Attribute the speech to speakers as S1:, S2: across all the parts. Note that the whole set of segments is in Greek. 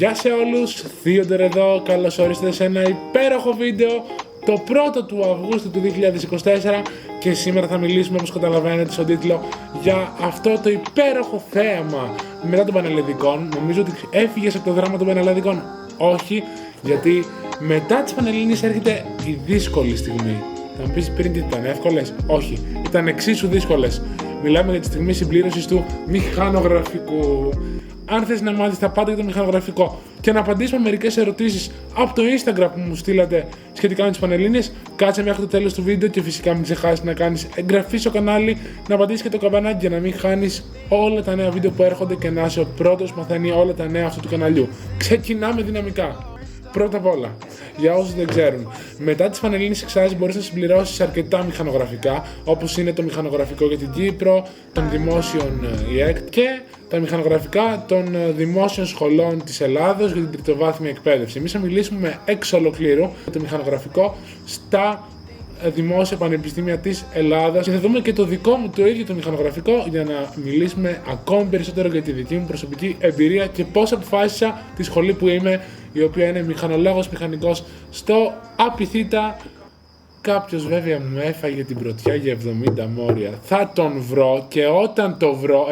S1: Γεια σε όλους, Theodore εδώ, καλώς ορίσατε σε ένα υπέροχο βίντεο, το πρώτο του Αυγούστου του 2024 και σήμερα θα μιλήσουμε, όπως καταλαβαίνετε στον τίτλο, για αυτό το υπέροχο θέαμα μετά των Πανελληνικών. Νομίζω ότι έφυγες από το δράμα των Πανελληνικών. Όχι, γιατί μετά τις Πανελλήνιες έρχεται η δύσκολη στιγμή. Θα μου πεις πριν τι ήταν εύκολες? Όχι, ήταν εξίσου δύσκολες. Μιλάμε για τη στιγμή συμπλήρωσης του μηχανογραφικού. Αν θες να μάθεις τα πάντα για το μηχανογραφικό και να απαντήσουμε μερικές ερωτήσεις από το Instagram που μου στείλατε σχετικά με τις Πανελλήνιες, κάτσε μέχρι το τέλος του βίντεο και φυσικά μην ξεχάσεις να κάνεις εγγραφή στο κανάλι, να πατήσεις και το καμπανάκι για να μην χάνεις όλα τα νέα βίντεο που έρχονται και να είσαι ο πρώτος που μαθαίνει όλα τα νέα αυτού του καναλιού. Ξεκινάμε δυναμικά. Πρώτα απ' όλα, για όσους δεν ξέρουν, μετά τις Πανελλήνιες εξετάσεις μπορείς να συμπληρώσεις αρκετά μηχανογραφικά, όπως είναι το μηχανογραφικό για την Κύπρο, των δημόσιων ΙΕΚΤ και τα μηχανογραφικά των δημόσιων σχολών της Ελλάδος για την τριτοβάθμια εκπαίδευση. Εμείς θα μιλήσουμε εξ ολοκλήρου για το μηχανογραφικό στα δημόσια πανεπιστήμια της Ελλάδας και θα δούμε και το δικό μου το ίδιο το μηχανογραφικό για να μιλήσουμε ακόμη περισσότερο για τη δική μου προσωπική εμπειρία και πώς αποφάσισα τη σχολή που είμαι, η οποία είναι μηχανολόγος μηχανικός στο Απιθύτα. Κάποιος βέβαια μου έφαγε την πρωτιά για 70 μόρια. Θα τον βρω και όταν το βρω...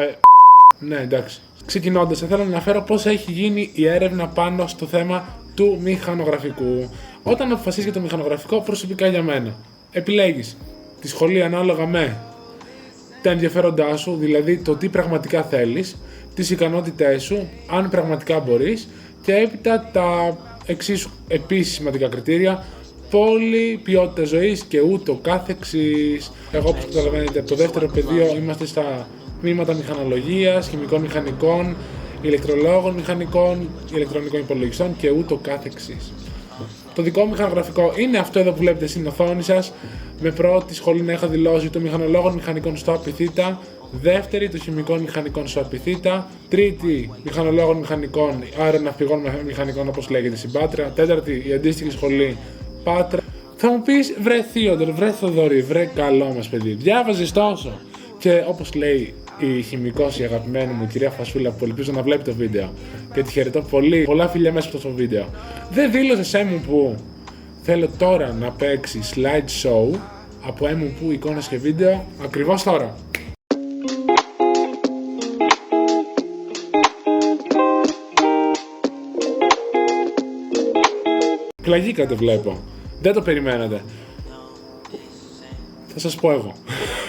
S1: Ναι, εντάξει. Ξεκινώντας, θα θέλω να αναφέρω πώς έχει γίνει η έρευνα πάνω στο θέμα του μηχανογραφικού. Όταν αποφασίσεις για το μηχανογραφικό, προσωπικά για μένα, επιλέγεις τη σχολή ανάλογα με τα ενδιαφέροντά σου, δηλαδή το τι πραγματικά θέλεις, τις ικανότητές σου, αν πραγματικά μπορείς, και έπειτα τα εξίσου επίσης σημαντικά κριτήρια, πόλη, ποιότητα ζωής και ούτω καθεξής. Εγώ, όπως καταλαβαίνετε, από το δεύτερο πεδίο είμαστε στα τμήματα μηχανολογίας, χημικών μηχανικών, ηλεκτρολόγων μηχανικών, ηλεκτρονικών υπολογιστών και ούτω καθεξής. Το δικό μου μηχανογραφικό είναι αυτό εδώ που βλέπετε στην οθόνη σας, με πρώτη σχολή να είχα δηλώσει το μηχανολόγων μηχανικών στο Απιθύτα, δεύτερη το χημικών μηχανικών στο Απιθύτα, τρίτη μηχανολόγων μηχανικών, αεροναυπηγών μηχανικών όπως λέγεται στην Πάτρα, τέταρτη η αντίστοιχη σχολή Πάτρα. Θα μου πεις, βρε Theodore, βρε Θοδωρή, βρε καλό μας παιδί, διάβαζες τόσο. Και όπως λέει η χημικός, η αγαπημένη μου κυρία Φασούλα, που ελπίζω να βλέπει το βίντεο και τη χαιρετώ πολύ, πολλά φιλιά μέσα από αυτό το βίντεο, δεν δήλωσε μου που θέλω τώρα να παίξει slide show από μου που εικόνες και βίντεο ακριβώς τώρα. Πλαγήκατε, βλέπω. Δεν το περιμένατε. Θα σας πω εγώ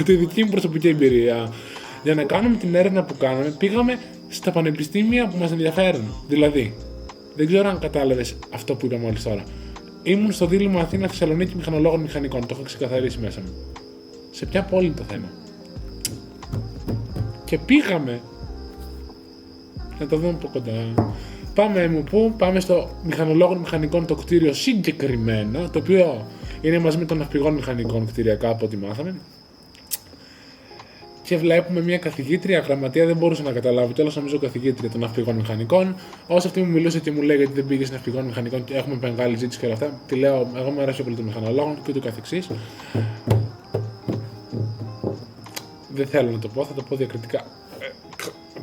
S1: τη δική μου προσωπική εμπειρία. Για να κάνουμε την έρευνα που κάναμε, πήγαμε στα πανεπιστήμια που μας ενδιαφέρουν. Δηλαδή, δεν ξέρω αν κατάλαβες αυτό που είπα μόλις τώρα. Ήμουν στο δίλημμα Αθήνα-Θεσσαλονίκη μηχανολόγων μηχανικών. Το έχω ξεκαθαρίσει μέσα μου. Σε ποια πόλη είναι το θέμα? Και πήγαμε. Να το δούμε από κοντά. Πάμε μου πού, πάμε στο μηχανολόγων μηχανικών το κτίριο συγκεκριμένο, το οποίο είναι μαζί με των ναυπηγών μηχανικών κτηριακά από ό,τι μάθαμε. Και βλέπουμε μια καθηγήτρια, γραμματεία, δεν μπορούσα να καταλάβω κιόλας, νομίζω καθηγήτρια των ναυπηγών μηχανικών. Όσο αυτή μου μιλούσε και μου λέει γιατί δεν πήγε ναυπηγών μηχανικών και έχουμε μεγάλη ζήτηση και όλα αυτά, τη λέω: εγώ μου αρέσει πολύ των μηχανολόγων και ούτω καθεξής. Δεν θέλω να το πω, θα το πω διακριτικά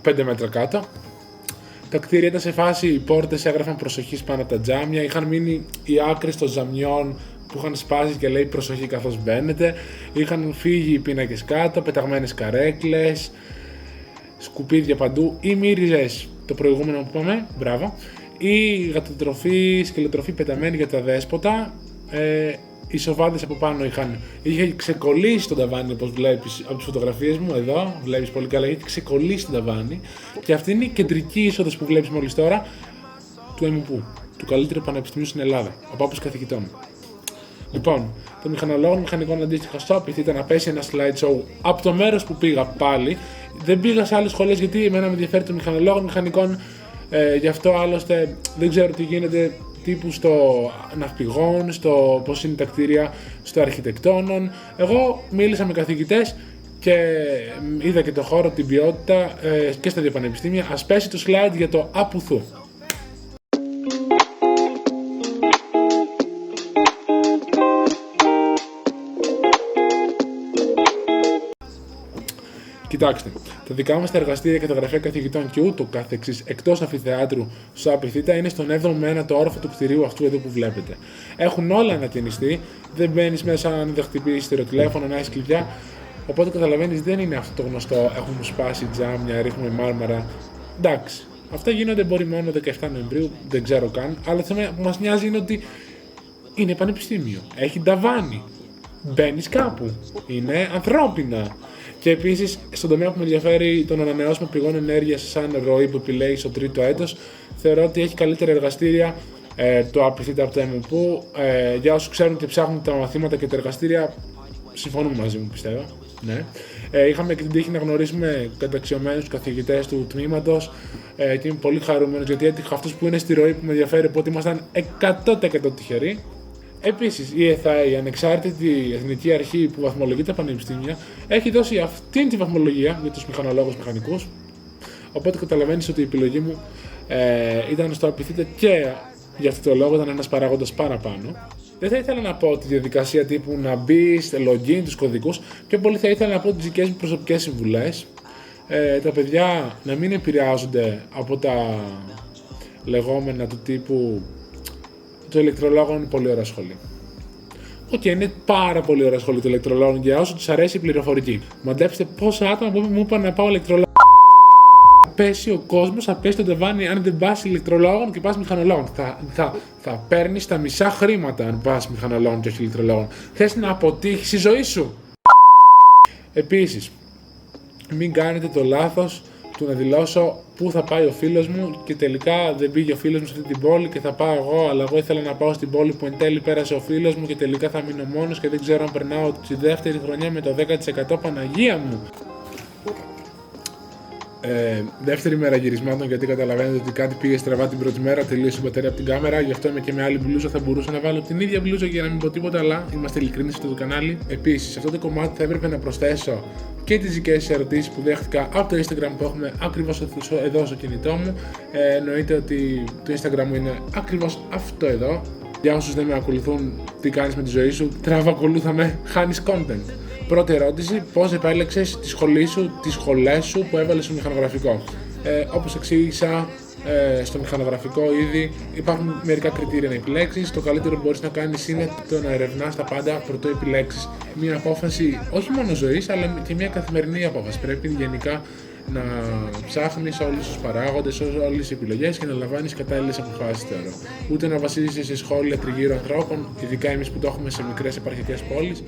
S1: 5 μέτρα κάτω. Τα κτίρια ήταν σε φάση, οι πόρτες έγραφαν προσοχή πάνω από τα τζάμια, είχαν μείνει οι άκρες των ζαμιών που είχαν σπάσει και λέει προσοχή καθώς μπαίνετε, είχαν φύγει οι πίνακες κάτω, πεταγμένες καρέκλες, σκουπίδια παντού ή μύριζες, το προηγούμενο που είπαμε, μπράβο, ή γατοτροφή, σκυλοτροφή πεταμένη για τα δέσποτα, οι σοβάδες από πάνω είχε ξεκολλήσει το ταβάνι, όπως βλέπεις από τις φωτογραφίες μου εδώ, βλέπεις πολύ καλά, είχε ξεκολλήσει το ταβάνι και αυτή είναι η κεντρική είσοδος που βλέπεις μόλις τώρα του ΕΜΟΥΠΟΥ, του καλύτερου πανεπιστημίου στην Ελλάδα, από άποψη καθηγητών. Λοιπόν, το μηχανολόγων μηχανικών αντίστοιχα στο Απιθύτα να πέσει ένα slide show από το μέρος που πήγα πάλι. Δεν πήγα σε άλλες σχολές γιατί εμένα με ενδιαφέρει το μηχανολόγων μηχανικών, γι' αυτό άλλωστε δεν ξέρω τι γίνεται τύπου στο ναυπηγών, στο πώς είναι τα κτίρια, στο αρχιτεκτόνων. Εγώ μίλησα με καθηγητές και είδα και το χώρο, την ποιότητα και στα δύο πανεπιστήμια. Ας πέσει το slide για το Απουθού. Κοιτάξτε, τα δικά μας τα εργαστήρια και τα γραφεία καθηγητών και ούτω καθεξής εκτός αμφιθεάτρου στο Απιθύτα είναι στον 7ο με 1ο όροφο του κτηρίου αυτού εδώ που βλέπετε. Έχουν όλα ανατινιστεί, δεν μπαίνεις μέσα αν δεν χτυπήσεις τηλέφωνο, να έχεις κλειδιά. Οπότε καταλαβαίνεις, δεν είναι αυτό το γνωστό. Έχουν σπάσει τζάμια, ρίχνουμε μάρμαρα. Εντάξει, αυτά γίνονται μπορεί μόνο 17 Νοεμβρίου, δεν ξέρω καν. Αλλά το θέμα που μας νοιάζει είναι ότι είναι πανεπιστήμιο. Έχει ταβάνι. Μπαίνεις κάπου. Είναι ανθρώπινα. Και επίσης, στον τομέα που με ενδιαφέρει των ανανεώσιμων πηγών ενέργειας, σαν ροή που επιλέγει στο τρίτο έτος, θεωρώ ότι έχει καλύτερα εργαστήρια το Απιθύτα από το ΕΜΠΟΥ. Για όσους ξέρουν και ψάχνουν τα μαθήματα και τα εργαστήρια, συμφωνούν μαζί μου, πιστεύω. Ναι. Είχαμε και την τύχη να γνωρίσουμε καταξιωμένους καθηγητές του τμήματος και είμαι πολύ χαρούμενος γιατί έτυχα αυτούς που είναι στη ροή που με ενδιαφέρει, οπότε ήμασταν 100% τυχεροί. Επίσης, η ΕΘΑ, η ανεξάρτητη εθνική αρχή που βαθμολογεί τα πανεπιστήμια, έχει δώσει αυτήν τη βαθμολογία για τους μηχανολόγους μηχανικούς. Οπότε καταλαβαίνεις ότι η επιλογή μου ήταν στο Απιθύτα και για αυτό το λόγο ήταν ένας παράγοντας παραπάνω. Δεν θα ήθελα να πω τη διαδικασία τύπου να μπει, login, τους κωδικούς. Πιο πολύ θα ήθελα να πω τις δικές μου προσωπικές συμβουλές. Τα παιδιά να μην επηρεάζονται από τα λεγόμενα του τύπου το ηλεκτρολόγο είναι πολύ ωραία σχολή. Είναι πάρα πολύ ωραία σχολή το ηλεκτρολόγο για όσους τους αρέσει η πληροφορική. Μαντέψτε πόσα άτομα που μου είπαν να πάω ηλεκτρολόγο. Πέσει ο κόσμος, θα πέσει το ταβάνι αν δεν πας ηλεκτρολόγων και πας μηχανολόγων. Θα παίρνεις τα μισά χρήματα αν πας μηχανολόγων και όχι ηλεκτρολόγων. Θες να αποτύχεις η ζωή σου. Επίσης, μην κάνετε το λάθος του να δηλώσω πού θα πάει ο φίλος μου και τελικά δεν πήγε ο φίλος μου σε αυτή την πόλη και θα πάω εγώ, αλλά εγώ ήθελα να πάω στην πόλη που εν τέλει πέρασε ο φίλος μου και τελικά θα μείνω μόνος και δεν ξέρω αν περνάω τη δεύτερη χρονιά με το 10% Παναγία μου. Δεύτερη μέρα γυρισμάτων, γιατί καταλαβαίνετε ότι κάτι πήγε στραβά την πρώτη μέρα, τελείωσε η μπαταρία από την κάμερα, γι' αυτό είμαι και με άλλη μπλούζα. Θα μπορούσα να βάλω την ίδια μπλούζα για να μην πω τίποτα, αλλά είμαστε ειλικρινείς σε αυτό το κανάλι. Επίσης, σε αυτό το κομμάτι θα έπρεπε να προσθέσω και τις δικές ερωτήσεις που δέχτηκα από το Instagram που έχουμε ακριβώς εδώ στο κινητό μου. Εννοείται ότι το Instagram μου είναι ακριβώς αυτό εδώ. Για όσους δεν με ακολουθούν, τι κάνεις με τη ζωή σου, τράβα ακολούθα με, χάνεις content. Πρώτη ερώτηση, πώς επέλεξες τη σχολή σου, τις σχολές σου που έβαλες στο μηχανογραφικό. Όπως εξήγησα στο μηχανογραφικό ήδη, υπάρχουν μερικά κριτήρια να επιλέξεις. Το καλύτερο που μπορείς να κάνεις είναι το να ερευνάς τα πάντα πρωτού επιλέξεις μια απόφαση όχι μόνο ζωής, αλλά και μια καθημερινή απόφαση. Πρέπει γενικά να ψάχνεις όλους τους παράγοντες, όλες τις επιλογές και να λαμβάνεις κατάλληλες αποφάσεις τώρα. Ούτε να βασίζεσαι σε σχόλια τριγύρω ανθρώπων, ειδικά εμείς που το έχουμε σε μικρές επαρχικές πόλεις.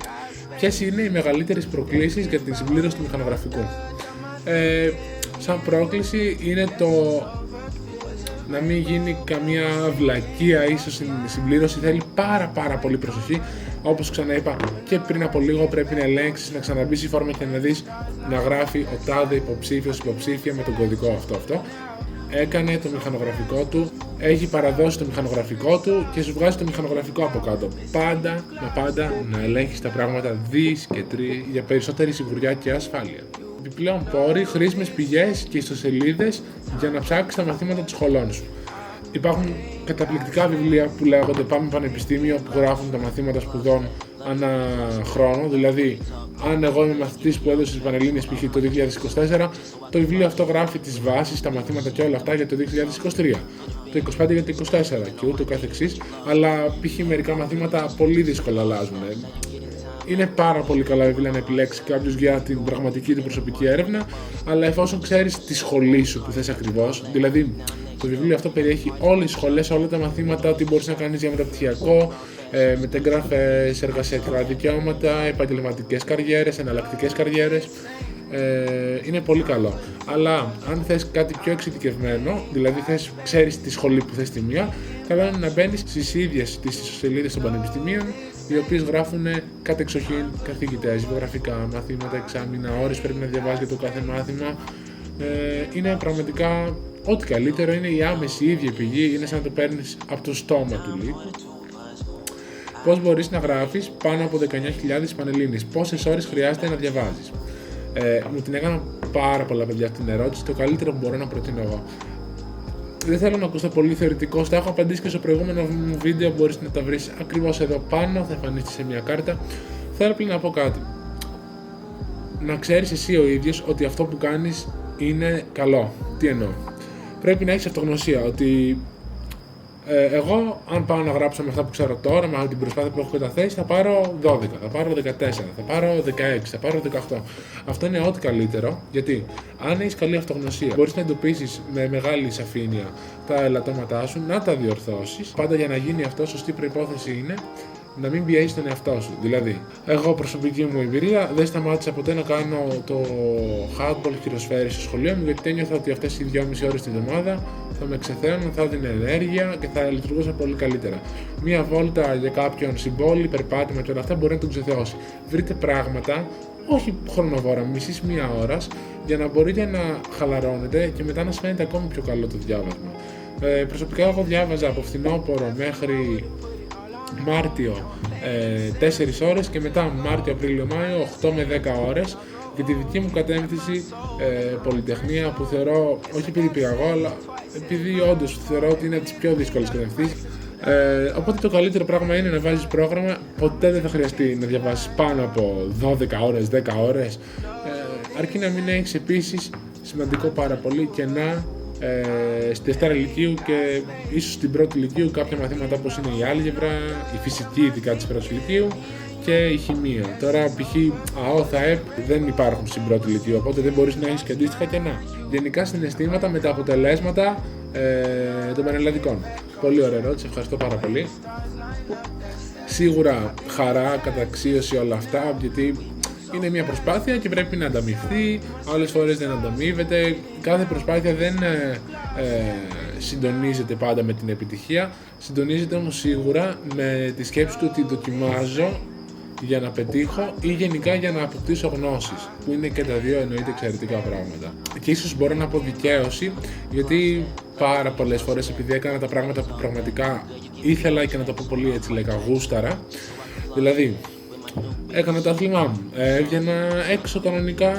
S1: Ποιες είναι οι μεγαλύτερες προκλήσεις για την συμπλήρωση του μηχανογραφικού? Σαν πρόκληση είναι το να μην γίνει καμία βλακεία, ίσως στην συμπλήρωση θέλει πάρα πολύ προσοχή. Όπως ξαναείπα και πριν από λίγο, πρέπει να ελέγξεις, να ξαναμπείς η φόρμα και να δεις να γράφει ο τάδε υποψήφιος υποψήφια με τον κωδικό αυτό. Έκανε το μηχανογραφικό του, έχει παραδώσει το μηχανογραφικό του και σου βγάζει το μηχανογραφικό από κάτω. Πάντα να ελέγχεις τα πράγματα δις και τρεις για περισσότερη σιγουριά και ασφάλεια. Επιπλέον πόροι, χρήσιμες πηγές και ιστοσελίδες για να ψάξεις τα μαθήματα των σχολών σου. Υπάρχουν καταπληκτικά βιβλία που λέγονται Πάμε Πανεπιστήμιο που γράφουν τα μαθήματα σπουδών ανά χρόνο. Δηλαδή, αν εγώ είμαι μαθητής που έδωσε στις Πανελλήνιες π.χ. το 2024, το βιβλίο αυτό γράφει τις βάσεις, τα μαθήματα και όλα αυτά για το 2023. Το 25 για το 24 και ούτω καθεξής, αλλά π.χ. μερικά μαθήματα πολύ δύσκολα αλλάζουν. Είναι πάρα πολύ καλά βιβλία να επιλέξει κάποιος για την πραγματική του προσωπική έρευνα, αλλά εφόσον ξέρεις τη σχολή σου που θες ακριβώς, δηλαδή το βιβλίο αυτό περιέχει όλες τις σχολές, όλα τα μαθήματα, τι μπορείς να κάνεις για μεταπτυχιακό, μεταγγραφές, εργασιακά δικαιώματα, επαγγελματικές καριέρες, εναλλακτικές καριέρες. Είναι πολύ καλό. Αλλά αν θες κάτι πιο εξειδικευμένο, δηλαδή ξέρεις τη σχολή που θες τη μία, καλό είναι να μπαίνεις στις ίδιες τις σελίδες των πανεπιστημίων, οι οποίες γράφουν κατεξοχήν καθηγητές, βιογραφικά, μαθήματα, εξάμηνα, ώρες πρέπει να διαβάζεις για το κάθε μάθημα. Είναι πραγματικά ό,τι καλύτερο, είναι η άμεση ίδια πηγή, είναι σαν να το παίρνεις από το στόμα του λύκου. Πώς μπορείς να γράφεις πάνω από 19.000 Πανελλήνιες, πόσες ώρες χρειάζεται να διαβάζεις? Μου την έκανα πάρα πολλά παιδιά αυτή την ερώτηση, το καλύτερο που μπορώ να προτείνω εγώ. Δεν θέλω να ακούσω πολύ θεωρητικό, τα έχω απαντήσει και στο προηγούμενο μου βίντεο, μπορείς να τα βρεις ακριβώς εδώ πάνω, θα εμφανιστεί σε μια κάρτα. Θέλω πλέον να πω κάτι. να ξέρεις εσύ ο ίδιος ότι αυτό που κάνεις είναι καλό. Τι εννοώ? Πρέπει να έχεις αυτογνωσία ότι εγώ, αν πάω να γράψω με αυτά που ξέρω τώρα, με την προσπάθεια που έχω καταθέσει, θα πάρω 12, θα πάρω 14, θα πάρω 16, θα πάρω 18. Αυτό είναι ό,τι καλύτερο, γιατί αν έχεις καλή αυτογνωσία, μπορείς να εντοπίσεις με μεγάλη σαφήνεια τα ελαττώματά σου, να τα διορθώσεις. Πάντα για να γίνει αυτό, σωστή προϋπόθεση είναι να μην πιέζεις τον εαυτό σου. Δηλαδή, εγώ προσωπική μου εμπειρία δεν σταμάτησα ποτέ να κάνω το handball χειροσφαίρι στο σχολείο μου, γιατί ένιωθα ότι αυτές οι 2,5 ώρες την εβδομάδα θα με εξεθένουν, θα έδινε ενέργεια και θα λειτουργούσα πολύ καλύτερα. Μία βόλτα για κάποιον συμπόλη, περπάτημα και όλα αυτά μπορεί να τον ξεθεώσει. Βρείτε πράγματα, όχι χρονοβόρα, μισής μία ώρας, για να μπορείτε να χαλαρώνετε και μετά να σας φαίνεται ακόμη πιο καλό το διάβασμα. Προσωπικά, εγώ διάβαζα από φθινόπωρο μέχρι Μάρτιο 4 ώρες και μετά Μάρτιο, Απρίλιο, Μάιο 8 με 10 ώρες για τη δική μου κατεύθυνση πολυτεχνία, που θεωρώ, όχι επειδή πήγα εγώ, αλλά επειδή όντως θεωρώ ότι είναι από τις πιο δύσκολες κατευθύνσεις. Οπότε το καλύτερο πράγμα είναι να βάζεις πρόγραμμα. Ποτέ δεν θα χρειαστεί να διαβάσεις πάνω από 12 ώρες, 10 ώρες, αρκεί να μην έχεις επίσης, σημαντικό πάρα πολύ, κενά στη Δευτέρα Λυκείου και ίσως στην Πρώτη Λυκείου, κάποια μαθήματα όπως είναι η άλγευρα, η φυσική ειδικά της Πρώτης Λυκείου και η χημεία. Τώρα π.χ. ΑΟ, ΘΑΕΠ δεν υπάρχουν στην Πρώτη Λυκείου, οπότε δεν μπορείς να έχεις και αντίστοιχα κενά. Γενικά συναισθήματα με τα αποτελέσματα των πανελλαδικών. Πολύ ωραία ερώτηση, ευχαριστώ πάρα πολύ. Σίγουρα χαρά, καταξίωση, όλα αυτά, γιατί είναι μια προσπάθεια και πρέπει να ανταμειφθεί, άλλες φορές δεν ανταμείβεται. Κάθε προσπάθεια δεν συντονίζεται πάντα με την επιτυχία, συντονίζεται όμως σίγουρα με τη σκέψη του ότι δοκιμάζω για να πετύχω ή γενικά για να αποκτήσω γνώσεις, που είναι και τα δύο εννοείται εξαιρετικά πράγματα. Και ίσως μπορώ να πω δικαίωση, γιατί πάρα πολλές φορές, επειδή έκανα τα πράγματα που πραγματικά ήθελα και να το πω πολύ έτσι λέγα γούσταρα, δηλαδή έκανα το άθλημά μου, έβγαινα έξω κανονικά,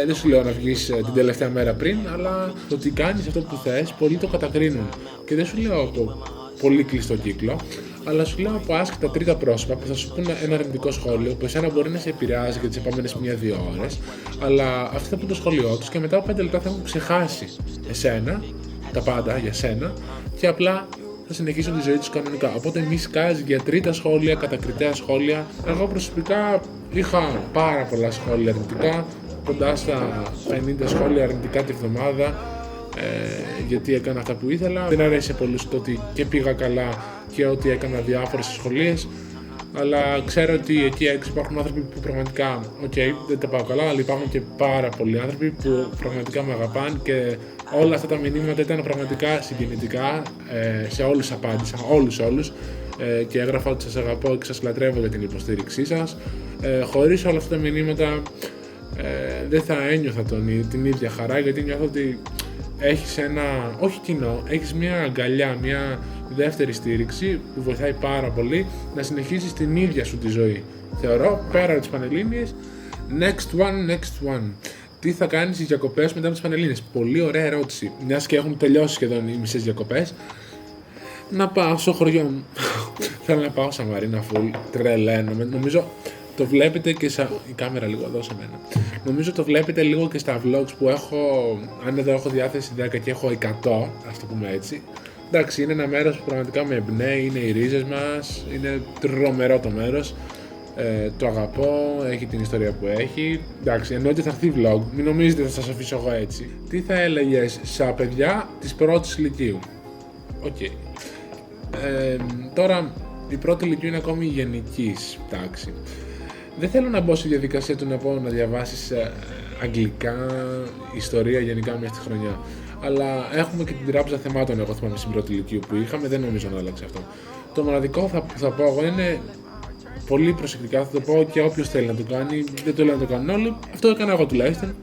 S1: δεν σου λέω να βγεις την τελευταία μέρα πριν, αλλά το ότι κάνεις αυτό που θες, πολλοί το κατακρίνουν. Και δεν σου λέω από πολύ κλειστό κύκλο, αλλά σου λέω από άσχετα τρίτα πρόσωπα που θα σου πούνε ένα αρνητικό σχόλιο, που εσένα μπορεί να σε επηρεάζει για τις επόμενες 1-2 ώρες, αλλά αυτοί θα πούν το σχόλιο τους και μετά από 5 λεπτά θα έχουν ξεχάσει εσένα, τα πάντα για σένα, και απλά θα συνεχίσουν τη ζωή τους κανονικά. Οπότε μη σκάζει για τρίτα σχόλια, κατακριτέα σχόλια. Εγώ προσωπικά είχα πάρα πολλά σχόλια αρνητικά, κοντά στα 50 σχόλια αρνητικά τη βδομάδα, γιατί έκανα αυτά που ήθελα. Δεν αρέσει σε πολλούς το ότι και πήγα καλά και ότι έκανα διάφορες σχολίες, αλλά ξέρω ότι εκεί έξω υπάρχουν άνθρωποι που πραγματικά, δεν τα πάω καλά, αλλά υπάρχουν και πάρα πολλοί άνθρωποι που πραγματικά με αγαπάνε και όλα αυτά τα μηνύματα ήταν πραγματικά συγκινητικά. Σε όλους απάντησα, όλους, και έγραφα ότι σας αγαπώ και σας λατρεύω για την υποστήριξή σας. Χωρίς όλα αυτά τα μηνύματα δεν θα ένιωθα την ίδια χαρά, γιατί νιώθω ότι έχεις ένα, όχι κοινό, έχεις μια αγκαλιά, μια δεύτερη στήριξη που βοηθάει πάρα πολύ να συνεχίσεις την ίδια σου τη ζωή. Θεωρώ, πέρα από τις Πανελλήνιες, next one. Τι θα κάνεις στις διακοπές μετά από τις Πανελλήνιες? Πολύ ωραία ερώτηση. Μιας και έχουν τελειώσει σχεδόν οι μισές διακοπές. Να πάω στο χωριό μου. Θέλω να πάω Σαμαρίνα full. Τρελαίνομαι. Νομίζω το βλέπετε και η κάμερα λίγο εδώ σε μένα. Νομίζω το βλέπετε λίγο και στα vlogs που έχω. Αν εδώ έχω διάθεση 10 και έχω 100, ας το πούμε έτσι. Εντάξει, είναι ένα μέρος που πραγματικά με εμπνέει, είναι οι ρίζες μας, είναι τρομερό το μέρος. Το αγαπώ, έχει την ιστορία που έχει. Εντάξει, εννοείται θα έρθει vlog, μην νομίζετε θα σας αφήσω εγώ έτσι. Τι θα έλεγες στα παιδιά της πρώτης λυκείου? Τώρα η πρώτη λυκείου είναι ακόμη γενικής τάξη. Δεν θέλω να μπω στη διαδικασία του να πω να διαβάσεις αγγλικά, ιστορία γενικά μέσα στη χρονιά. Αλλά έχουμε και την τράπεζα θεμάτων, εγώ θυμάμαι στην πρώτη λυκείου που είχαμε, δεν νομίζω να άλλαξε αυτό. Το μοναδικό που θα πω εγώ είναι πολύ προσεκτικά, θα το πω και όποιος θέλει να το κάνει, δεν το λέω να το κάνουν όλοι, αυτό έκανα εγώ τουλάχιστον.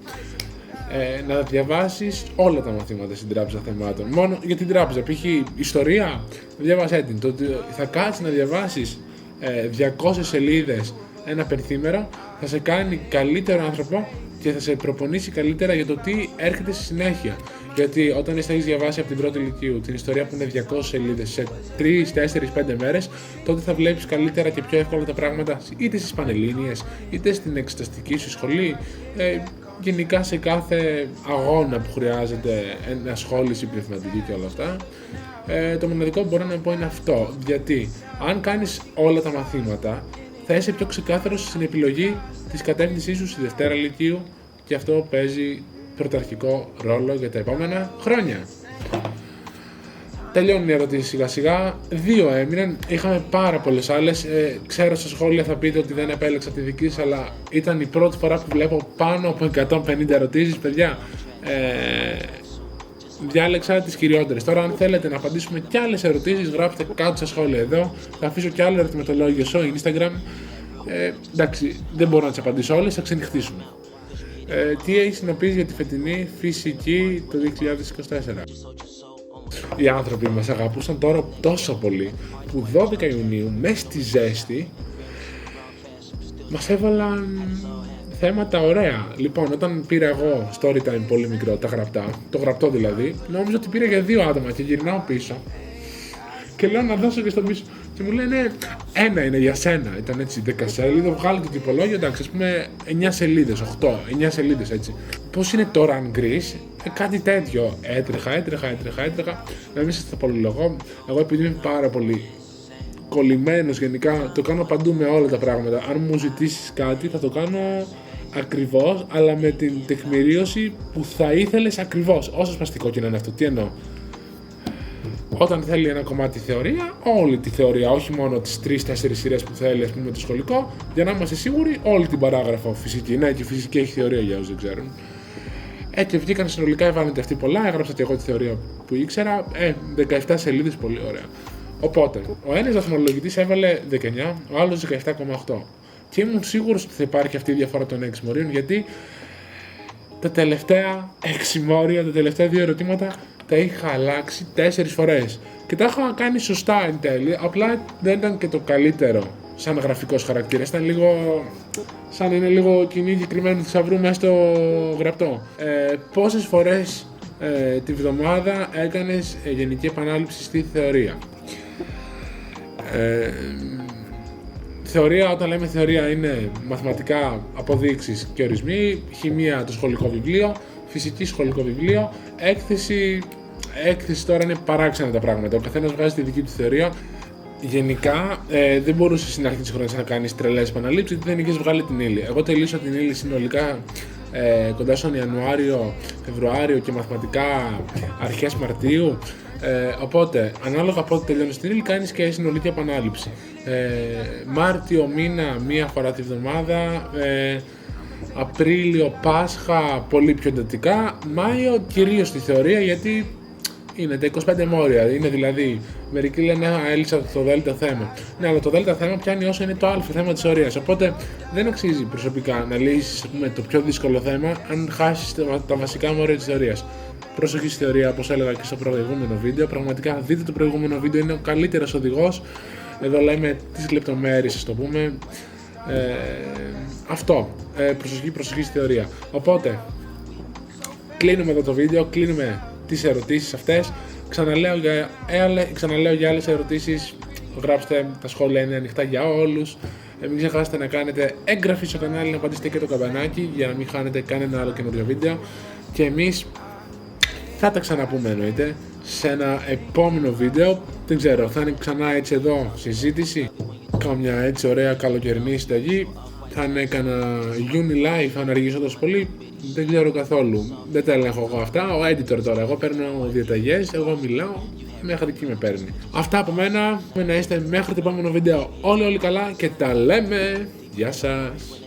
S1: Να διαβάσεις όλα τα μαθήματα στην τράπεζα θεμάτων. Μόνο για την τράπεζα, π.χ. ιστορία, διάβασέ την. Το ότι θα κάτσεις να διαβάσεις 200 σελίδες ένα πενθήμερο θα σε κάνει καλύτερο άνθρωπο και θα σε προπονήσει καλύτερα για το τι έρχεται στη συνέχεια. Γιατί όταν έχεις διαβάσει από την πρώτη ηλικίου την ιστορία που είναι 200 σελίδες σε 3, 4, 5 μέρες, τότε θα βλέπεις καλύτερα και πιο εύκολα τα πράγματα είτε στις πανελλήνιες, είτε στην εξεταστική σου σχολή, γενικά σε κάθε αγώνα που χρειάζεται ενασχόληση πνευματική και όλα αυτά. Το μοναδικό που μπορώ να πω είναι αυτό, γιατί αν κάνεις όλα τα μαθήματα θα είσαι πιο ξεκάθαρος στην επιλογή της κατεύθυνσής σου στη Δευτέρα Λυκείου και αυτό παίζει πρωταρχικό ρόλο για τα επόμενα χρόνια. Τελειώνουν οι ερωτήσεις σιγά σιγά, 2 έμειναν, είχαμε πάρα πολλές άλλες, ξέρω στα σχόλια θα πείτε ότι δεν επέλεξα τη δική σας, αλλά ήταν η πρώτη φορά που βλέπω πάνω από 150 ερωτήσεις, παιδιά. Διάλεξα τις κυριότερες. Τώρα αν θέλετε να απαντήσουμε κι άλλες ερωτήσεις, γράψτε κάτω στα σχόλια εδώ, θα αφήσω κι άλλο ερωτηματολόγιο στο Instagram. Εντάξει, δεν μπορώ να τις απαντήσω όλες, θα ξενυχτήσουμε. Τι έχεις να πεις για τη φετινή φυσική το 2024? Οι άνθρωποι μας αγαπούσαν τώρα τόσο πολύ που 12 Ιουνίου μέσα στη ζέστη μας έβαλαν θέματα ωραία. Λοιπόν, όταν πήρα εγώ story time πολύ μικρό, τα γραπτά, το γραπτό δηλαδή, νόμιζα ότι πήρα για 2 άτομα και γυρνάω πίσω και λέω να δώσω και στον πίσω. Και μου λένε, ένα είναι για σένα. Ήταν έτσι 10 σελίδες, βγάλω το τυπολόγιο, εντάξει, ας πούμε 9 σελίδες, 8, 9 σελίδες έτσι. Πώς είναι το Run Greece, κάτι τέτοιο. Έτρεχα. Να μην σας τα πολυλογώ. Εγώ επειδή είμαι πάρα πολύ κολλημένος γενικά, το κάνω παντού με όλα τα πράγματα. Αν μου ζητήσεις κάτι, θα το κάνω ακριβώς, αλλά με την τεκμηρίωση που θα ήθελες ακριβώς. Όσο σπαστικό και να είναι αυτό, τι εννοώ. Όταν θέλει ένα κομμάτι θεωρία, όλη τη θεωρία, όχι μόνο τις 3-4 σειρές που θέλει, ας πούμε, το σχολικό, για να είμαστε σίγουροι, όλη την παράγραφο φυσική. Ναι, και φυσική έχει θεωρία για όσους δεν ξέρουν. Και βγήκαν συνολικά, έβαλαν αυτοί πολλά, έγραψα και εγώ τη θεωρία που ήξερα, 17 σελίδες, πολύ ωραία. Οπότε, ο ένας βαθμολογητής έβαλε 19, ο άλλος 17,8. Και ήμουν σίγουρος ότι θα υπάρχει αυτή η διαφορά των 6 μορίων, γιατί τα τελευταία 6 μόρια, τα τελευταία 2 ερωτήματα, τα είχα αλλάξει 4 φορές. Και τα είχα κάνει σωστά εν τέλει, απλά δεν ήταν και το καλύτερο σαν γραφικός χαρακτήρας. Ήταν λίγο σαν είναι λίγο κοινή κρυμμένου θησαυρού μέσα στο γραπτό. Πόσες φορές τη βδομάδα έκανες γενική επανάληψη στη θεωρία? Θεωρία, όταν λέμε θεωρία, είναι μαθηματικά, αποδείξεις και ορισμοί, χημεία το σχολικό βιβλίο, φυσική σχολικό βιβλίο, έκθεση τώρα είναι παράξενα τα πράγματα. Ο καθένας βγάζει τη δική του θεωρία. Γενικά δεν μπορούσες στην αρχή της χρονιάς να κάνεις τρελές επαναλήψεις, γιατί δεν είχες βγάλει την ύλη. Εγώ τελείωσα την ύλη συνολικά κοντά στον Ιανουάριο, Φεβρουάριο και μαθηματικά αρχές Μαρτίου. Οπότε, ανάλογα πότε τελειώνεις την ύλη, κάνεις και συνολική επανάληψη. Μάρτιο μήνα, μία φορά τη βδομάδα. Απρίλιο, Πάσχα, πολύ πιο εντατικά. Μάιο, κυρίως τη θεωρία, γιατί είναι τα 25 μόρια. Είναι δηλαδή, μερικοί λένε έλυσα το δέλτα θέμα. Ναι, αλλά το δέλτα θέμα πιάνει όσο είναι το α θέμα της θεωρίας. Οπότε δεν αξίζει προσωπικά να λύσεις το πιο δύσκολο θέμα αν χάσεις τα βασικά μόρια της θεωρίας. Προσοχή στη θεωρία, όπως έλεγα και στο προηγούμενο βίντεο. Πραγματικά δείτε το προηγούμενο βίντεο, είναι ο καλύτερος οδηγός. Εδώ λέμε τις λεπτομέρειες, ας το πούμε. Αυτό. Προσοχή στη θεωρία. Οπότε, κλείνουμε εδώ το βίντεο, κλείνουμε τις ερωτήσεις αυτές. Ξαναλέω για άλλες ερωτήσεις, γράψτε, τα σχόλια είναι ανοιχτά για όλους. Μην ξεχάσετε να κάνετε έγγραφη στο κανάλι, να πατήσετε και το καμπανάκι για να μην χάνετε κανένα άλλο καινούριο βίντεο. Και εμείς θα τα ξαναπούμε εννοείται σε ένα επόμενο βίντεο. Δεν ξέρω, θα είναι ξανά έτσι εδώ συζήτηση, κάμια έτσι ωραία καλοκαιρινή συνταγή, θα είναι έκανα uni live, θα αργήσω τόσο πολύ, δεν ξέρω καθόλου, δεν τα ελέγχω εγώ αυτά, ο editor τώρα, εγώ παίρνω διαταγές, εγώ μιλάω, μέχρι εκεί με παίρνει. Αυτά από μένα, να είστε μέχρι το επόμενο βίντεο όλοι καλά και τα λέμε, γεια σας.